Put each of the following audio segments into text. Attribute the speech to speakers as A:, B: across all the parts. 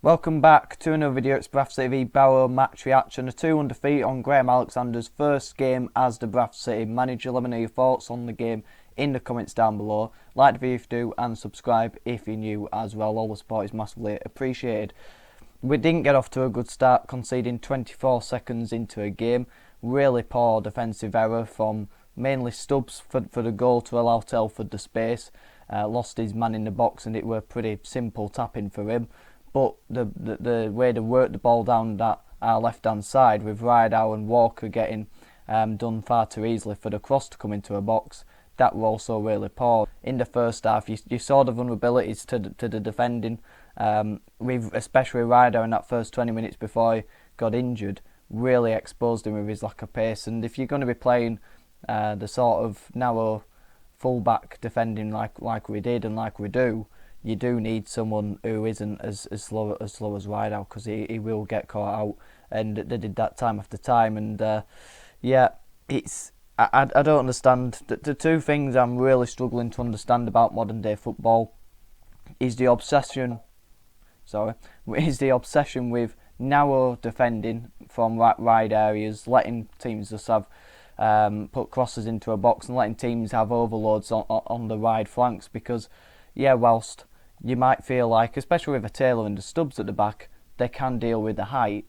A: Welcome back to another video. It's Bradford City v Barrow match reaction. A 2-1 defeat on Graham Alexander's first game as the Bradford City manager. Let me know your thoughts on the game in the comments down below. Like the video if you do and subscribe if you're new as well. All the support is massively appreciated. We didn't get off to a good start, conceding 24 seconds into a game. Really poor defensive error from mainly Stubbs for the goal to allow Telford the space. Lost his man in the box and it were pretty simple tapping for him. But the way they worked the ball down that our left hand side with Rideout and Walker getting done far too easily for the cross to come into a box, that were also really poor. In the first half, you saw the vulnerabilities to the defending, with especially Rideout in that first 20 minutes before he got injured, really exposed him with his lack of pace. And if you're going to be playing the sort of narrow full-back defending like we did and like we do, you do need someone who isn't as slow as Rideout, because he will get caught out, and they did that time after time. And yeah, I don't understand. The two things I'm really struggling to understand about modern day football is the obsession with narrow defending from wide areas, letting teams just have put crosses into a box and letting teams have overloads on the wide flanks. Because yeah, whilst you might feel like, especially with a Taylor and the Stubbs at the back, they can deal with the height,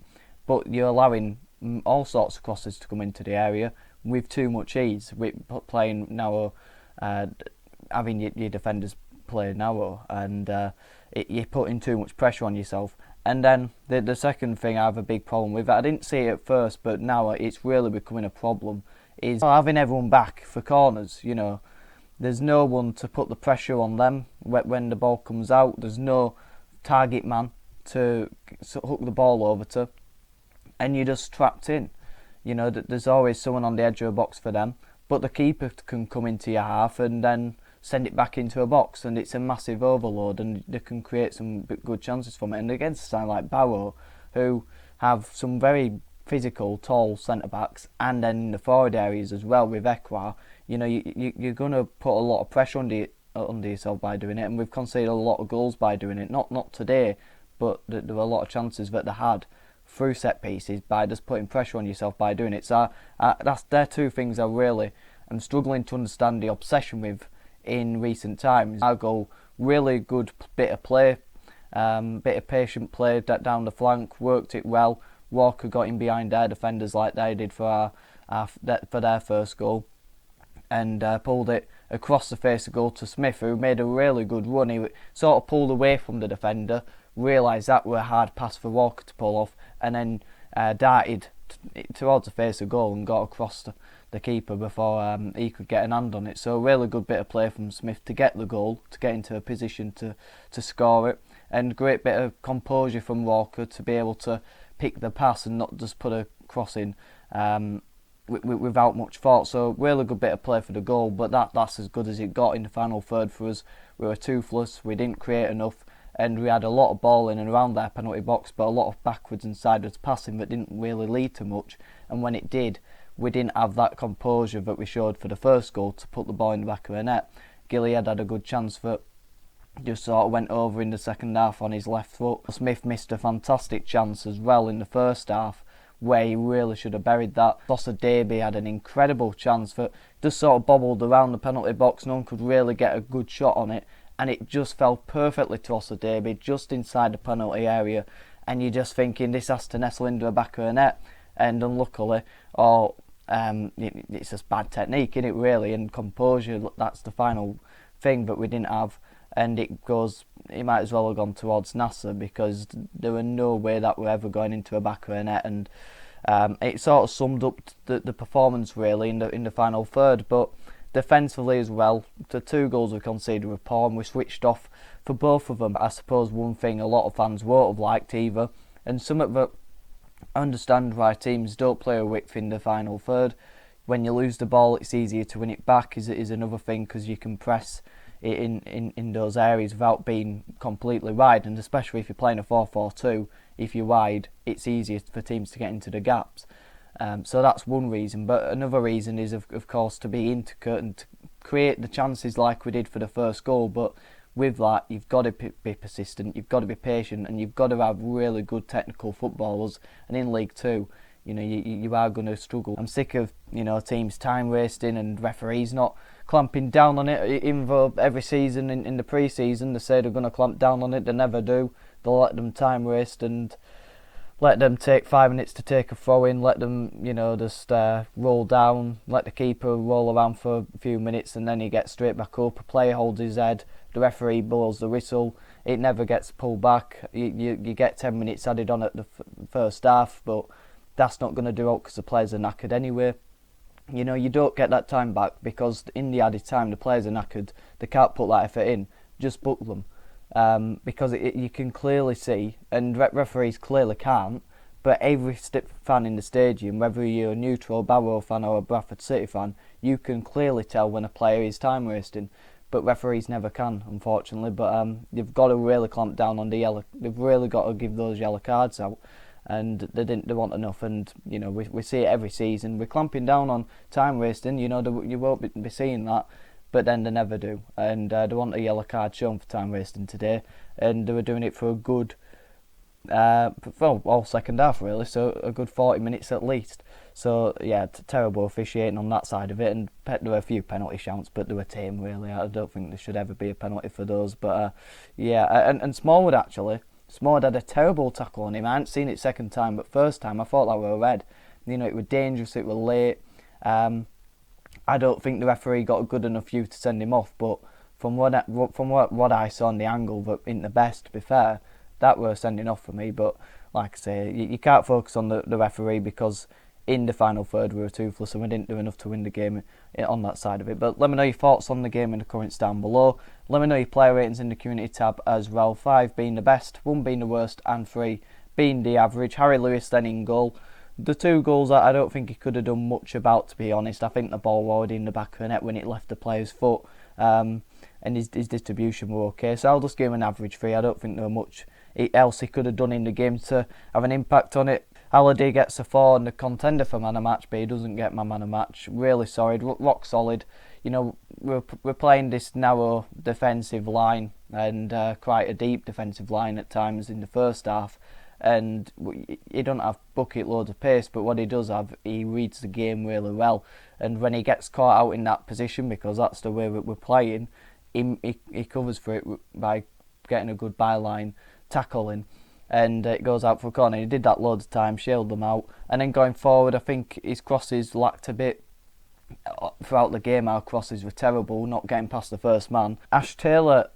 A: but you're allowing all sorts of crosses to come into the area with too much ease, with playing narrow, having your defenders play narrow, and you're putting too much pressure on yourself. And then the second thing I have a big problem with, I didn't see it at first, but now it's really becoming a problem, is having everyone back for corners. You know, there's no one to put the pressure on them when the ball comes out. There's no target man to hook the ball over to, and you're just trapped in. You know, there's always someone on the edge of a box for them, but the keeper can come into your half and then send it back into a box, and it's a massive overload, and they can create some good chances from it. And against a side like Barrow, who have some very physical, tall centre-backs, and then in the forward areas as well with Ekwa, you know, you're going to put a lot of pressure under yourself by doing it, and we've conceded a lot of goals by doing it. Not today, but there were a lot of chances that they had through set pieces by just putting pressure on yourself by doing it. So they're two things I really am struggling to understand the obsession with in recent times. Our goal, really good bit of play, bit of patient play down the flank, worked it well. Walker got in behind their defenders like they did for their first goal, and pulled it across the face of goal to Smith, who made a really good run. He sort of pulled away from the defender, realised that were a hard pass for Walker to pull off, and then darted towards the face of goal and got across the keeper before he could get an hand on it. So a really good bit of play from Smith to get the goal, to get into a position to score it, and great bit of composure from Walker to be able to pick the pass and not just put a cross in without much thought. So really good bit of play for the goal, but that's as good as it got in the final third for us. We were toothless, we didn't create enough, and we had a lot of ball in and around their penalty box, but a lot of backwards and sideways passing that didn't really lead to much. And when it did, we didn't have that composure that we showed for the first goal to put the ball in the back of the net. Gilead had a good chance that just sort of went over in the second half on his left foot. Smith missed a fantastic chance as well in the first half, where he really should have buried that. Derby had an incredible chance that just sort of bobbled around the penalty box. No one could really get a good shot on it, and it just fell perfectly to Derby, just inside the penalty area. And you're just thinking, this has to nestle into the back of the net, and unluckily, it's just bad technique, isn't it, really, and composure. That's the final thing that we didn't have. And it might as well have gone towards Nasser, because there were no way that we're ever going into a back of a net. And it sort of summed up the performance really in the final third. But defensively as well, the two goals we conceded were poor, and we switched off for both of them. I suppose one thing a lot of fans won't have liked either, and something that I understand why teams don't play a width in the final third. When you lose the ball, it's easier to win it back is another thing, because you can press in those areas without being completely wide, and especially if you're playing a 4-4-2, if you're wide, it's easier for teams to get into the gaps. So that's one reason, but another reason is of course to be intricate and to create the chances like we did for the first goal. But with that, you've got to be persistent, you've got to be patient, and you've got to have really good technical footballers. And in League Two, you are going to struggle. I'm sick of teams time wasting and referees not clamping down on it. Even though every season in the pre-season they say they're going to clamp down on it, they never do. They'll let them time waste and let them take 5 minutes to take a throw in, let them, just roll down, let the keeper roll around for a few minutes, and then he gets straight back up. A player holds his head, the referee blows the whistle, it never gets pulled back. You get 10 minutes added on at the first half, but that's not going to do it because the players are knackered anyway. You don't get that time back because in the added time the players are knackered, they can't put that effort in, just book them. Because you can clearly see, and referees clearly can't, but every fan in the stadium, whether you're a neutral Barrow fan or a Bradford City fan, you can clearly tell when a player is time wasting. But referees never can, unfortunately. But you've got to really clamp down on the yellow. They've really got to give those yellow cards out, and they want enough. And we see it every season. We're clamping down on time wasting. You won't be seeing that. But then they never do, and they want a yellow card shown for time wasting today, and they were doing it for a good, all second half really, so a good 40 minutes at least. So yeah, terrible officiating on that side of it, and there were a few penalty shouts, but they were tame really. I don't think there should ever be a penalty for those. But and Smallwood had a terrible tackle on him. I hadn't seen it second time, but first time I thought that were a red. It was dangerous, it was late. I don't think the referee got a good enough view to send him off, but from what I saw on the angle, but in the best, to be fair, that were sending off for me. But like I say, you can't focus on the referee because in the final third we were toothless and we didn't do enough to win the game on that side of it. But let me know your thoughts on the game in the comments down below. Let me know your player ratings in the community tab as well. 5 being the best, 1 being the worst, and 3 being the average. Harry Lewis then in goal. The 2 goals I don't think he could have done much about, to be honest. I think the ball was already in the back of the net when it left the player's foot, and his distribution were okay. So I'll just give him an average 3. I don't think there was much else he could have done in the game to have an impact on it. Halliday gets a 4 and the contender for man of match, but he doesn't get my man of match. Really solid, rock solid. We're playing this narrow defensive line and quite a deep defensive line at times in the first half. And he don't have bucket loads of pace, but what he does have, he reads the game really well. And when he gets caught out in that position, because that's the way we're playing, he covers for it by getting a good byline tackle in, and it goes out for a corner. He did that loads of times, shelled them out. And then going forward, I think his crosses lacked a bit throughout the game. Our crosses were terrible, not getting past the first man. Ash Taylor,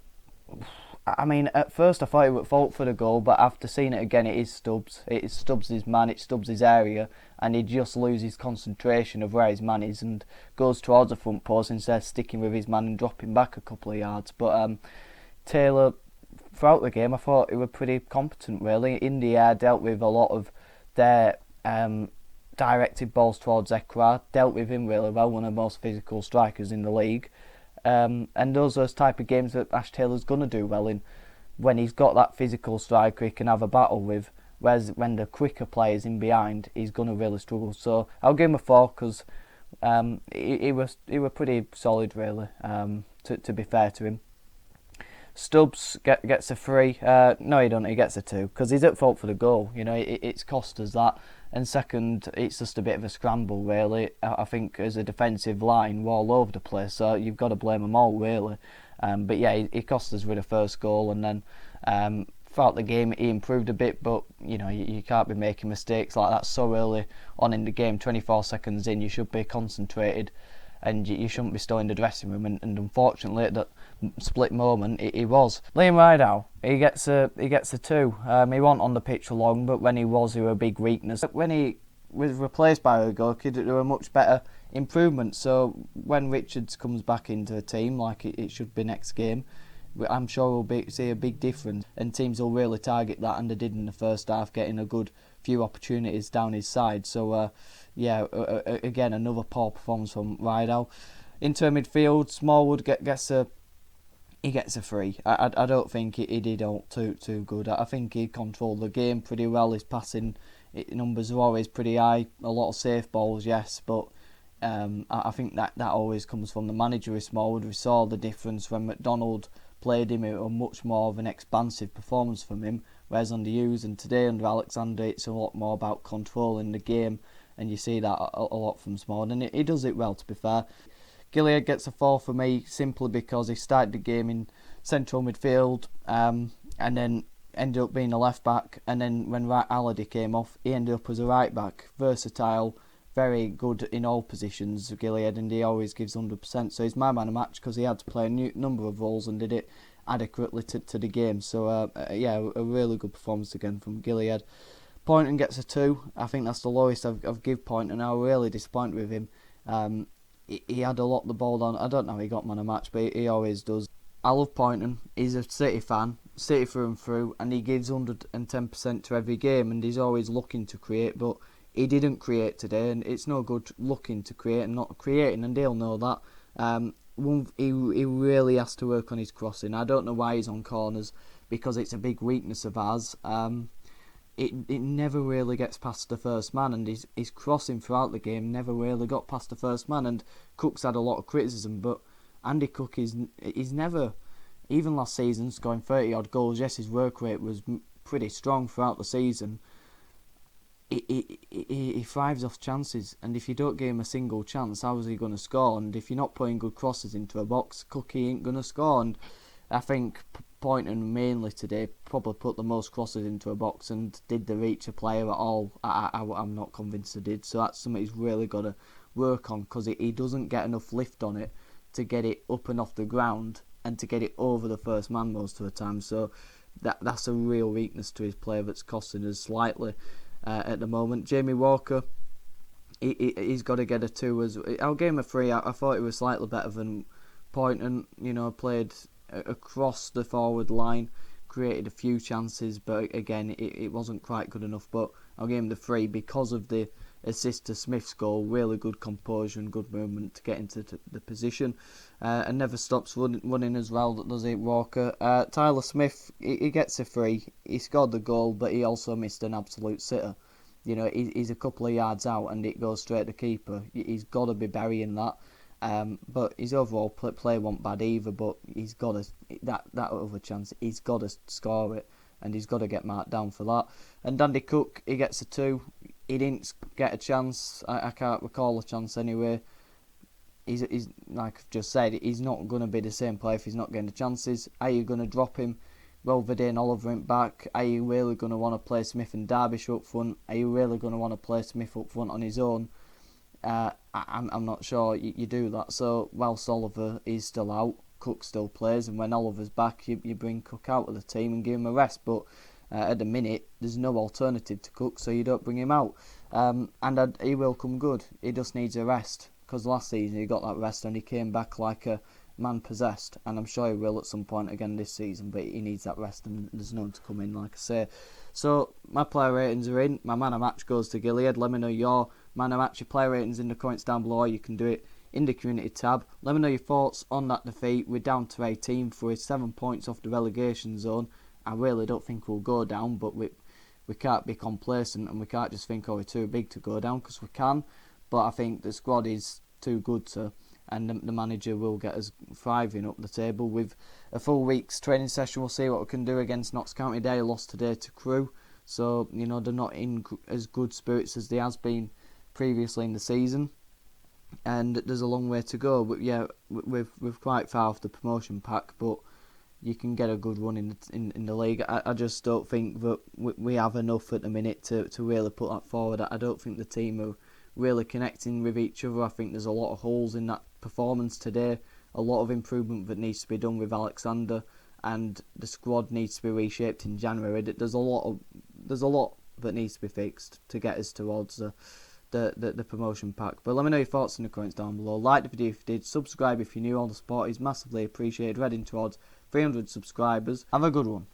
A: I mean, at first I thought he was at fault for the goal, but after seeing it again, it is Stubbs. It is Stubbs' his man, it Stubbs' his area, and he just loses concentration of where his man is and goes towards the front post instead of sticking with his man and dropping back a couple of yards. But Taylor, throughout the game, I thought he was pretty competent, really. In the air, dealt with a lot of their directed balls towards Ekra, dealt with him really well, one of the most physical strikers in the league. And those are those type of games that Ash Taylor's going to do well in, when he's got that physical striker he can have a battle with, whereas when the quicker players in behind, he's going to really struggle. So I'll give him a 4 because he was pretty solid really, to be fair to him. Stubbs gets a 3. No, he don't. He gets a 2 because he's at fault for the goal. It's cost us that. And second, it's just a bit of a scramble, really. I think as a defensive line, we're all over the place, so you've got to blame them all, really. But yeah, he cost us with the first goal, and then throughout the game he improved a bit, but you can't be making mistakes like that so early on in the game. 24 seconds in, you should be concentrated, and you shouldn't be still in the dressing room. And unfortunately, at that split moment, he was. Liam Rideout, he gets a 2. He wasn't on the pitch long, but when he was a big weakness. When he was replaced by Ugo, there were much better improvements. So when Richards comes back into the team, like it should be next game, I'm sure we'll see a big difference, and teams will really target that, and they did in the first half, getting a good few opportunities down his side. So again, another poor performance from Rideout. Into midfield, Smallwood gets a 3. I don't think he did all too good. I think he controlled the game pretty well. His passing numbers are always pretty high. A lot of safe balls, yes, but I think that always comes from the manager with Smallwood. We saw the difference when McDonald played him, it was much more of an expansive performance from him. Whereas under Hughes and today under Alexander, it's a lot more about controlling the game, and you see that a lot from Small, and he does it well, to be fair. Gilead gets a 4 for me simply because he started the game in central midfield and then ended up being a left back, and then when Halliday came off, he ended up as a right back. Versatile, very good in all positions, Gilead, and he always gives 100%. So he's my man of match because he had to play a number of roles and did it adequately to the game. So yeah, a really good performance again from Gilead. Poynton gets a 2. I think that's the lowest I've give Poynton. I was really disappointed with him. He had a lot of the ball on. I don't know how he got man of match, but he always does. I love Poynton. He's a City fan, City through and through, and he gives 110% to every game, and he's always looking to create, but he didn't create today, and it's no good looking to create and not creating, and they'll know that. He really has to work on his crossing. I don't know why he's on corners, because it's a big weakness of ours. It never really gets past the first man, and his crossing throughout the game never really got past the first man, and Cook's had a lot of criticism, but Andy Cook he's never, even last season, scoring 30 odd goals. Yes, his work rate was pretty strong throughout the season. He thrives off chances, and if you don't give him a single chance, how is he going to score? And if you're not putting good crosses into a box, Cookie ain't going to score. And I think Poynton mainly today probably put the most crosses into a box, and did they reach a player at all? I'm not convinced they did. So that's something he's really got to work on, because he doesn't get enough lift on it to get it up and off the ground and to get it over the first man most of the time. So that's a real weakness to his play that's costing us slightly at the moment. Jamie Walker, he's got to get a 2. I'll give him a 3. I thought he was slightly better than Poynton. Played across the forward line, created a few chances, but again it wasn't quite good enough. But I'll give him the 3 because of the assist to Smith's goal. Really good composure and good movement to get into the position, and never stops running as well, does he, Walker? Tyler Smith, he gets a 3. He scored the goal, but he also missed an absolute sitter. He's a couple of yards out and it goes straight to keeper. He's got to be burying that. But his overall play wasn't bad either, but he's got to, that other chance, he's got to score it, and he's got to get marked down for that. And Andy Cook, he gets a 2. He didn't get a chance. I can't recall a chance anyway. He's like I've just said, he's not going to be the same player if he's not getting the chances. Are you going to drop him? Well, Vidane and Oliver ain't back. Are you really going to want to play Smith and Derbyshire up front? Are you really going to want to play Smith up front on his own? I'm not sure you do that. So whilst Oliver is still out, Cook still plays, and when Oliver's back, you bring Cook out of the team and give him a rest. But at the minute, there's no alternative to Cook, so you don't bring him out. And he will come good. He just needs a rest, because last season he got that rest and he came back like a man possessed, and I'm sure he will at some point again this season, but he needs that rest, and there's no one to come in, like I say. So my player ratings are in. My man of match goes to Gilead. Let me know your man of match, your player ratings in the comments down below. You can do it in the community tab. Let me know your thoughts on that defeat. We're down to 18 for 7 points off the relegation zone. I really don't think we'll go down, but we can't be complacent, and we can't just think, we're too big to go down, because we can. But I think the squad is too good to, and the manager will get us thriving up the table. With a full week's training session, we'll see what we can do against Notts County. They lost today to Crewe, so they're not in as good spirits as they has been previously in the season, and there's a long way to go. But yeah, we're quite far off the promotion pack, but you can get a good run in the league. I just don't think that we have enough at the minute to really put that forward. I don't think the team are really connecting with each other. I think there's a lot of holes in that performance today, a lot of improvement that needs to be done with Alexander, and the squad needs to be reshaped in January. There's a lot that needs to be fixed to get us towards the promotion pack. But let me know your thoughts in the comments down below. Like the video if you did, subscribe if you're new. All the support is massively appreciated. Heading towards 300 subscribers. Have a good one.